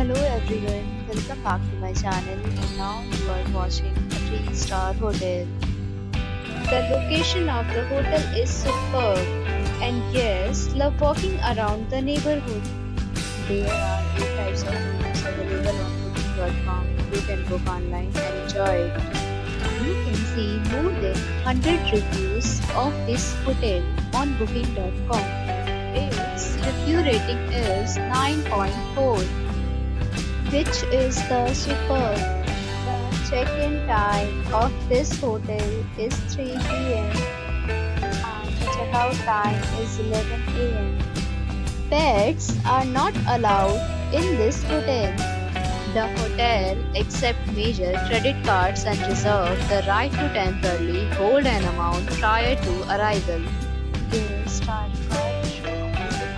Hello everyone, welcome back to my channel and now you are watching a 3-star hotel. The location of the hotel is superb and guests love walking around the neighborhood. There are 8 types of rooms available on booking.com. You can book online and enjoy it. You can see more than 100 reviews of this hotel on booking.com. Its review rating is 9.4, which is the superb. The check-in time of this hotel is 3 p.m. and the check-out time is 11 a.m. Pets are not allowed in this hotel. The hotel accepts major credit cards and reserves the right to temporarily hold an amount prior to arrival. Guests are required to show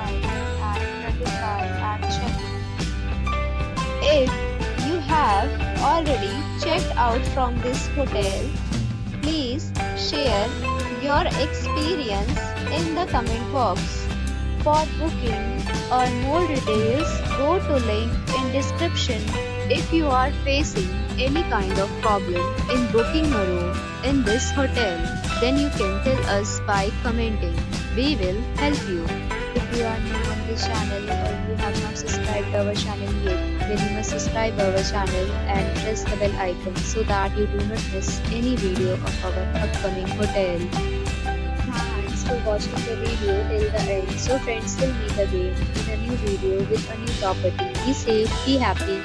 ID and credit card at check-in. If you have already checked out from this hotel, please share your experience in the comment box. For booking or more details, go to link in description. If you are facing any kind of problem in booking a room in this hotel, then you can tell us by commenting. We will help you. If you are new on this channel or you have not subscribed our channel yet, then you must subscribe our channel and press the bell icon so that you do not miss any video of our upcoming hotel. Thanks for watching the video till the end. So friends, will meet again in a new video with a new property. Be safe, be happy.